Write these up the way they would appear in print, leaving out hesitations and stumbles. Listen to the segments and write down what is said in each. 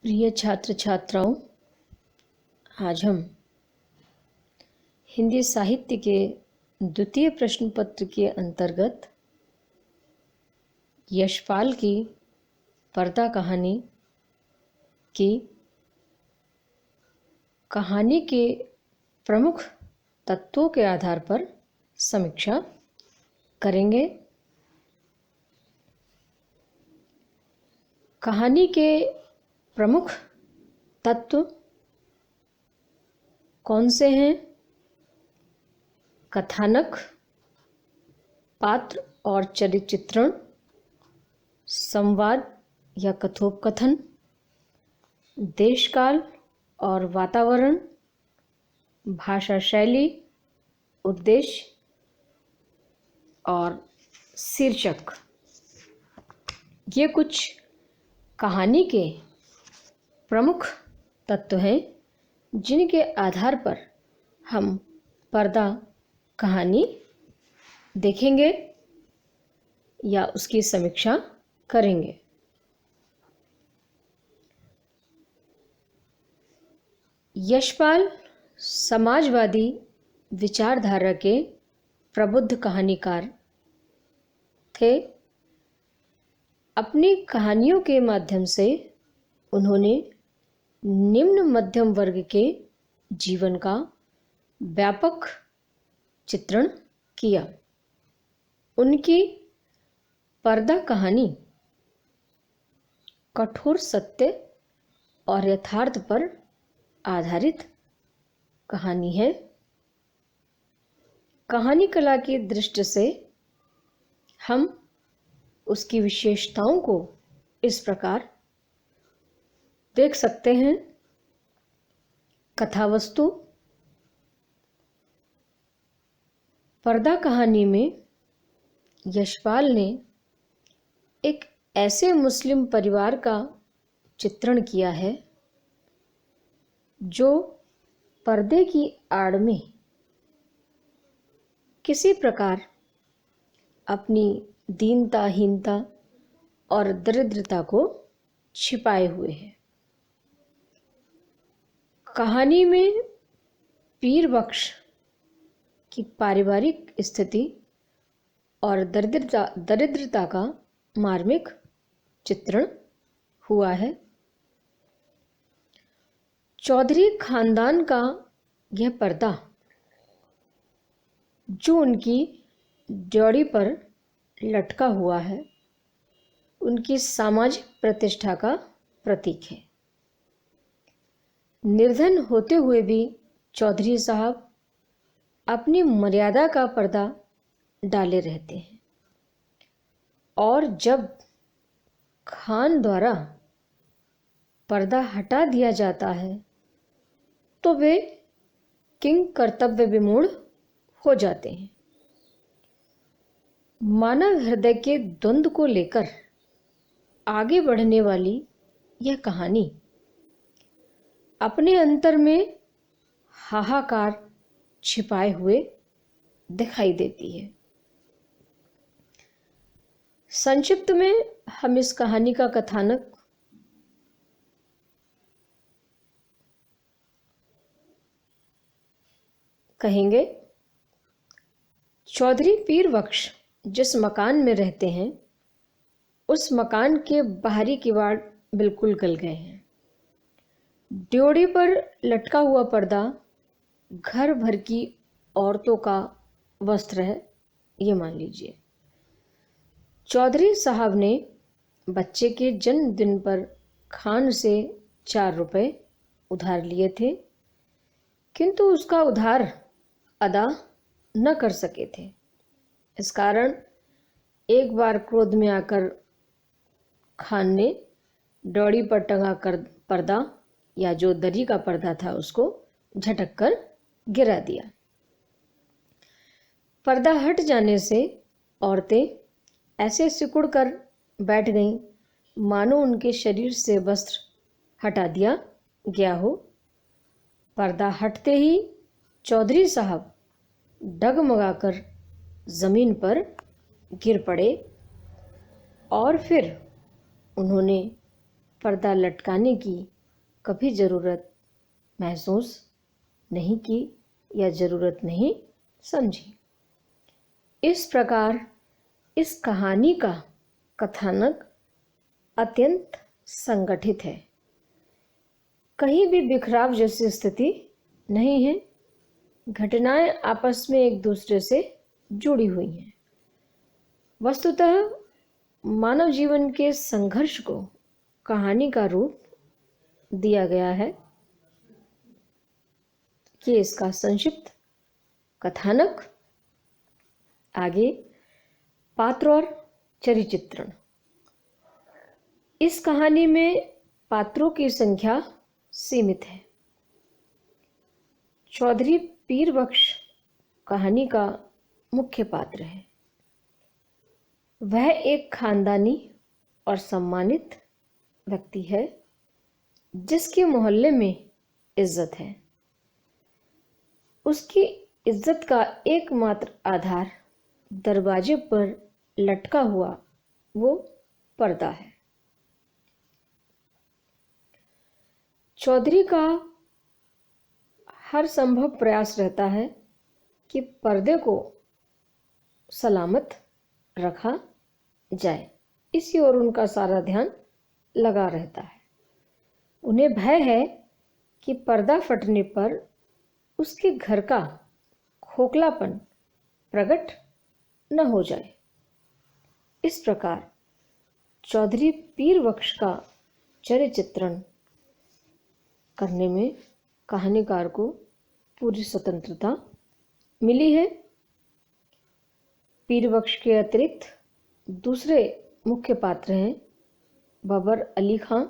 प्रिय छात्र छात्राओं, आज हम हिंदी साहित्य के द्वितीय प्रश्न पत्र के अंतर्गत यशपाल की पर्दा कहानी की कहानी के प्रमुख तत्वों के आधार पर समीक्षा करेंगे। कहानी के प्रमुख तत्व कौन से हैं? कथानक, पात्र और चरित्र चित्रण, संवाद या कथोपकथन, देशकाल और वातावरण, भाषा शैली, उद्देश्य और शीर्षक। ये कुछ कहानी के प्रमुख तत्व हैं जिनके आधार पर हम पर्दा कहानी देखेंगे या उसकी समीक्षा करेंगे। यशपाल समाजवादी विचारधारा के प्रबुद्ध कहानीकार थे। अपनी कहानियों के माध्यम से उन्होंने निम्न मध्यम वर्ग के जीवन का व्यापक चित्रण किया। उनकी पर्दा कहानी कठोर सत्य और यथार्थ पर आधारित कहानी है। कहानी कला की दृष्टि से हम उसकी विशेषताओं को इस प्रकार देख सकते हैं। कथावस्तु। पर्दा कहानी में यशपाल ने एक ऐसे मुस्लिम परिवार का चित्रण किया है जो पर्दे की आड़ में किसी प्रकार अपनी दीनता, हीनता और दरिद्रता को छिपाए हुए है। कहानी में पीर बख्श की पारिवारिक स्थिति और दरिद्रता का मार्मिक चित्रण हुआ है। चौधरी खानदान का यह पर्दा जो उनकी ड्योढ़ी पर लटका हुआ है, उनकी सामाजिक प्रतिष्ठा का प्रतीक है। निर्धन होते हुए भी चौधरी साहब अपनी मर्यादा का पर्दा डाले रहते हैं और जब खान द्वारा पर्दा हटा दिया जाता है तो वे किंग कर्तव्य विमूढ़ हो जाते हैं। मानव हृदय के द्वंद्व को लेकर आगे बढ़ने वाली यह कहानी अपने अंतर में हाहाकार छिपाए हुए दिखाई देती है। संक्षिप्त में हम इस कहानी का कथानक कहेंगे। चौधरी पीर बख्श जिस मकान में रहते हैं, उस मकान के बाहरी किवाड़ बिल्कुल गल गए हैं। ड्योढ़ी पर लटका हुआ पर्दा घर भर की औरतों का वस्त्र है, ये मान लीजिए। चौधरी साहब ने बच्चे के जन्मदिन पर खान से 4 रुपए उधार लिए थे, किंतु उसका उधार अदा न कर सके थे। इस कारण एक बार क्रोध में आकर खान ने ड्योढ़ी पर टंगा कर पर्दा या जो दरी का पर्दा था उसको झटक कर गिरा दिया। पर्दा हट जाने से औरतें ऐसे सिकुड़ कर बैठ गईं मानो उनके शरीर से वस्त्र हटा दिया गया हो। पर्दा हटते ही चौधरी साहब डगमगाकर जमीन पर गिर पड़े और फिर उन्होंने पर्दा लटकाने की कभी ज़रूरत महसूस नहीं की या ज़रूरत नहीं समझी। इस प्रकार इस कहानी का कथानक अत्यंत संगठित है। कहीं भी बिखराव जैसी स्थिति नहीं है। घटनाएं आपस में एक दूसरे से जुड़ी हुई हैं। वस्तुतः मानव जीवन के संघर्ष को कहानी का रूप दिया गया है। ये इसका संक्षिप्त कथानक। आगे पात्र और चरित्रण। इस कहानी में पात्रों की संख्या सीमित है। चौधरी पीर बख्श कहानी का मुख्य पात्र है। वह एक खानदानी और सम्मानित व्यक्ति है जिसके मोहल्ले में इज्जत है। उसकी इज्जत का एकमात्र आधार दरवाजे पर लटका हुआ वो पर्दा है। चौधरी का हर संभव प्रयास रहता है कि पर्दे को सलामत रखा जाए। इसी ओर उनका सारा ध्यान लगा रहता है। उन्हें भय है कि पर्दा फटने पर उसके घर का खोखलापन प्रकट न हो जाए। इस प्रकार चौधरी पीर बख्श का चरित्रण करने में कहानीकार को पूरी स्वतंत्रता मिली है। पीर बख्श के अतिरिक्त दूसरे मुख्य पात्र हैं बाबर अली खां।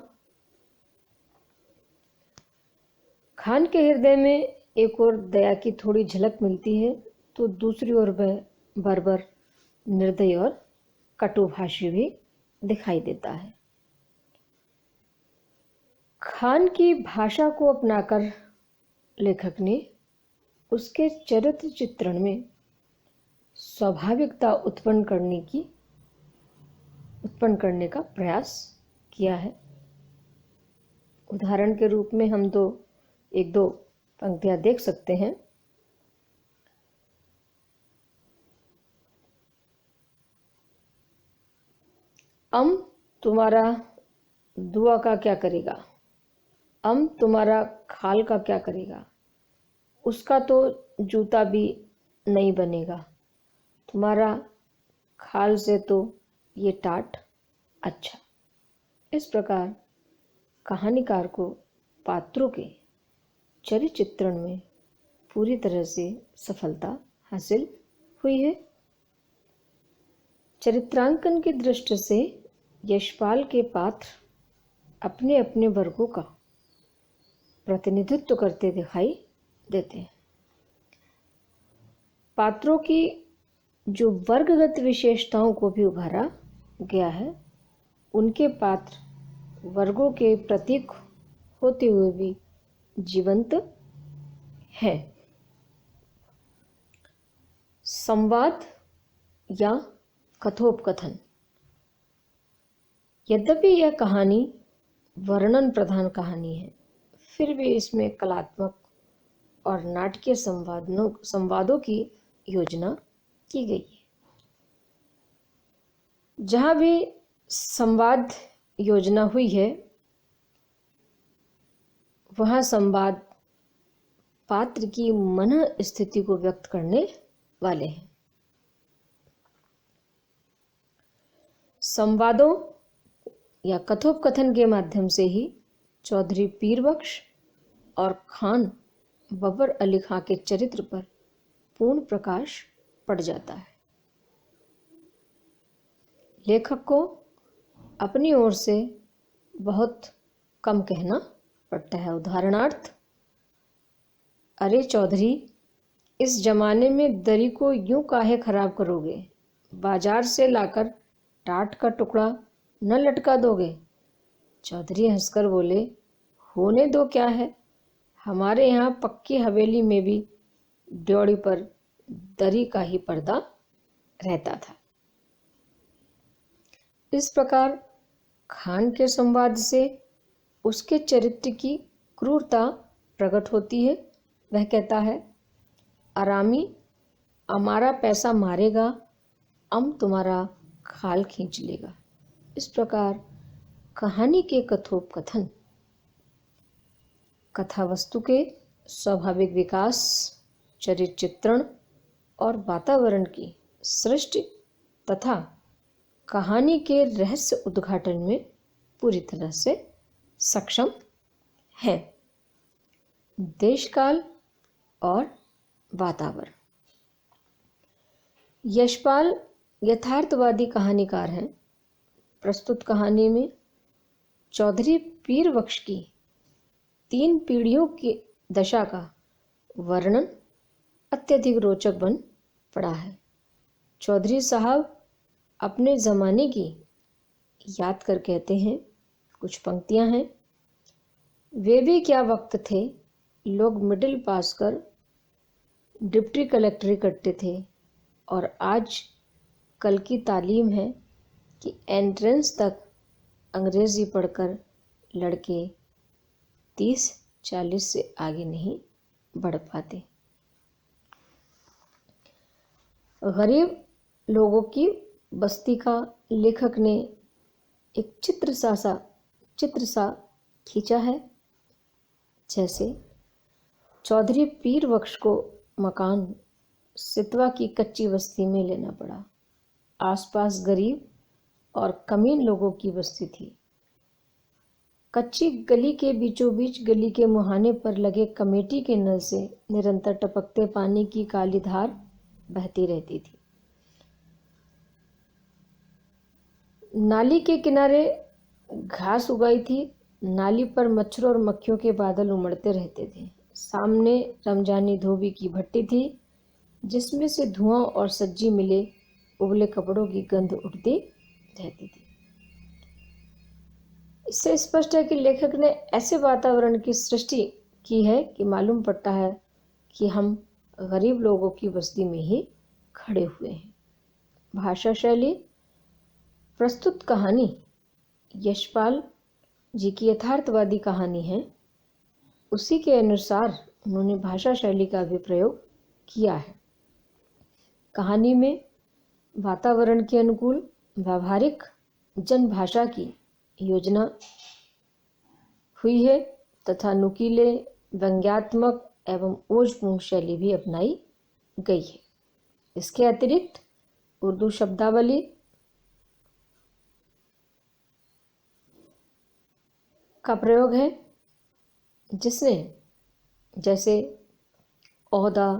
खान के हृदय में एक और दया की थोड़ी झलक मिलती है तो दूसरी ओर वह बर्बर, निर्दयी और कटुभाषी भी दिखाई देता है। खान की भाषा को अपनाकर लेखक ने उसके चरित्र चित्रण में स्वाभाविकता उत्पन्न करने का प्रयास किया है। उदाहरण के रूप में हम एक दो पंक्तियां देख सकते हैं। तुम्हारा दुआ का क्या करेगा, तुम्हारा खाल का क्या करेगा, उसका तो जूता भी नहीं बनेगा, तुम्हारा खाल से तो ये टाट अच्छा। इस प्रकार कहानीकार को पात्रों के चरित्रण में पूरी तरह से सफलता हासिल हुई है। चरित्रांकन की दृष्टि से यशपाल के पात्र अपने अपने वर्गों का प्रतिनिधित्व करते दिखाई देते हैं। पात्रों की जो वर्गगत विशेषताओं को भी उभारा गया है, उनके पात्र वर्गों के प्रतीक होते हुए भी जीवंत है। संवाद या कथोपकथन। यद्यपि यह कहानी वर्णन प्रधान कहानी है, फिर भी इसमें कलात्मक और नाटकीय संवादों की योजना की गई है। जहाँ भी संवाद योजना हुई है, वहाँ संवाद पात्र की मन स्थिति को व्यक्त करने वाले हैं। संवादों या कथोपकथन के माध्यम से ही चौधरी पीर बख्श और खान बाबर अली खां के चरित्र पर पूर्ण प्रकाश पड़ जाता है। लेखक को अपनी ओर से बहुत कम कहना पड़ता है। उदाहरणार्थ, अरे चौधरी, इस जमाने में दरी को यूं काहे खराब करोगे? बाजार से लाकर टाट का टुकड़ा न लटका दोगे? चौधरी हंसकर बोले, होने दो, क्या है, हमारे यहाँ पक्की हवेली में भी ड्योढ़ी पर दरी का ही पर्दा रहता था। इस प्रकार खान के संवाद से उसके चरित्र की क्रूरता प्रकट होती है। वह कहता है, आरामी हमारा पैसा मारेगा, हम तुम्हारा खाल खींच लेगा। इस प्रकार कहानी के कथोपकथन कथा वस्तु के स्वाभाविक विकास, चरित्र चित्रण और वातावरण की सृष्टि तथा कहानी के रहस्य उद्घाटन में पूरी तरह से सक्षम है। देशकाल और वातावरण। यशपाल यथार्थवादी कहानीकार हैं। प्रस्तुत कहानी में चौधरी पीर बख्श की 3 पीढ़ियों की दशा का वर्णन अत्यधिक रोचक बन पड़ा है। चौधरी साहब अपने ज़माने की याद कर कहते हैं, कुछ पंक्तियां हैं। वे भी क्या वक्त थे, लोग मिडिल पास कर डिप्टी कलेक्टरी करते थे, और आज कल की तालीम है कि एंट्रेंस तक अंग्रेज़ी पढ़कर लड़के 30-40 से आगे नहीं बढ़ पाते। गरीब लोगों की बस्ती का लेखक ने एक चित्र सा खींचा है। जैसे चौधरी पीर बख्श को मकान सितवा की कच्ची बस्ती में लेना पड़ा। आसपास गरीब और कमीन लोगों की बस्ती थी। कच्ची गली के बीचों बीच गली के मुहाने पर लगे कमेटी के नल से निरंतर टपकते पानी की काली धार बहती रहती थी। नाली के किनारे घास उगाई थी। नाली पर मच्छरों और मक्खियों के बादल उमड़ते रहते थे। सामने रमजानी धोबी की भट्टी थी, जिसमें से धुआं और सज्जी मिले उबले कपड़ों की गंध उठती रहती थी। इससे स्पष्ट है कि लेखक ने ऐसे वातावरण की सृष्टि की है कि मालूम पड़ता है कि हम गरीब लोगों की बस्ती में ही खड़े हुए हैं। भाषा शैली। प्रस्तुत कहानी यशपाल जी की यथार्थवादी कहानी है। उसी के अनुसार उन्होंने भाषा शैली का भी प्रयोग किया है। कहानी में वातावरण के अनुकूल व्यावहारिक जनभाषा की योजना हुई है तथा नुकीले व्यंग्यात्मक एवं ओजपूर्ण शैली भी अपनाई गई है। इसके अतिरिक्त उर्दू शब्दावली का प्रयोग है, जिसने जैसे ओहदा,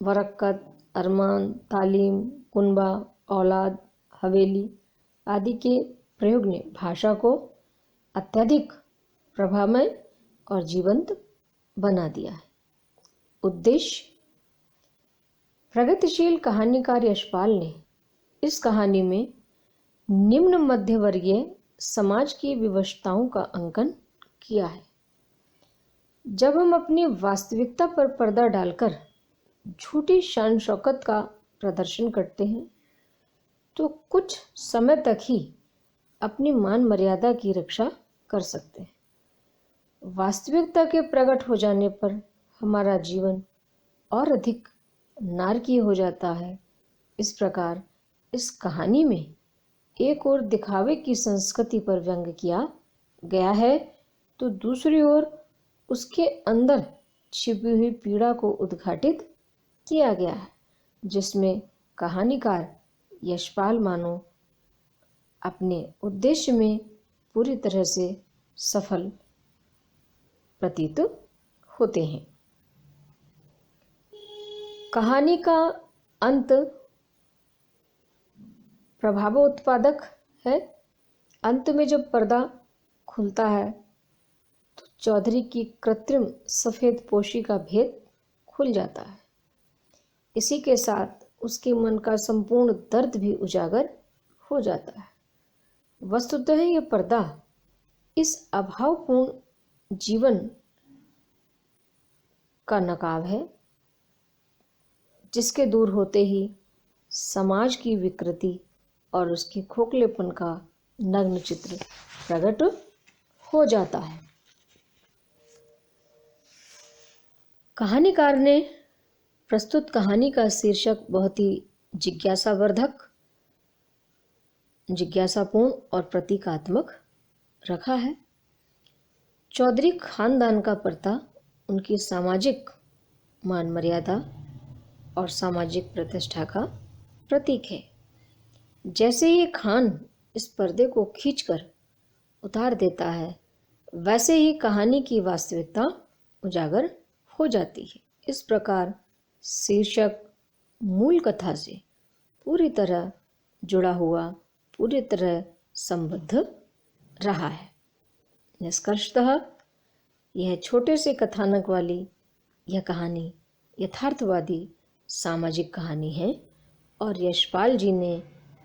वरक्कत, अरमान, तालीम, कुनबा, औलाद, हवेली आदि के प्रयोग ने भाषा को अत्यधिक प्रभावमय और जीवंत बना दिया है। उद्देश्य। प्रगतिशील कहानीकार यशपाल ने इस कहानी में निम्न मध्यवर्गीय समाज की विवशताओं का अंकन किया है। जब हम अपनी वास्तविकता पर पर्दा डालकर झूठी शान शौकत का प्रदर्शन करते हैं, तो कुछ समय तक ही अपनी मान मर्यादा की रक्षा कर सकते हैं। वास्तविकता के प्रकट हो जाने पर हमारा जीवन और अधिक नारकीय हो जाता है। इस प्रकार इस कहानी में एक ओर दिखावे की संस्कृति पर व्यंग्य किया गया है, तो दूसरी ओर उसके अंदर छिपी हुई पीड़ा को उद्घाटित किया गया है, जिसमें कहानीकार यशपाल मानो अपने उद्देश्य में पूरी तरह से सफल प्रतीत होते हैं। कहानी का अंत प्रभावोत्पादक है। अंत में जब पर्दा खुलता है तो चौधरी की कृत्रिम सफ़ेद पोशी का भेद खुल जाता है। इसी के साथ उसके मन का संपूर्ण दर्द भी उजागर हो जाता है। वस्तुतः यह पर्दा इस अभावपूर्ण जीवन का नकाब है, जिसके दूर होते ही समाज की विकृति और उसके खोखलेपन का नग्न चित्र प्रकट हो जाता है। कहानीकार ने प्रस्तुत कहानी का शीर्षक बहुत ही जिज्ञासावर्धक, जिज्ञासापूर्ण और प्रतीकात्मक रखा है। चौधरी खानदान का पर्दा उनकी सामाजिक मान मर्यादा और सामाजिक प्रतिष्ठा का प्रतीक है। जैसे ही खान इस पर्दे को खींचकर उतार देता है, वैसे ही कहानी की वास्तविकता उजागर हो जाती है। इस प्रकार शीर्षक मूल कथा से पूरी तरह जुड़ा हुआ, पूरी तरह संबद्ध रहा है। निष्कर्षतः यह छोटे से कथानक वाली यह कहानी यथार्थवादी सामाजिक कहानी है और यशपाल जी ने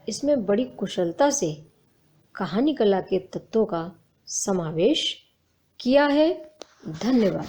इसमें बड़ी कुशलता से कहानी कला के तत्वों का समावेश किया है। धन्यवाद।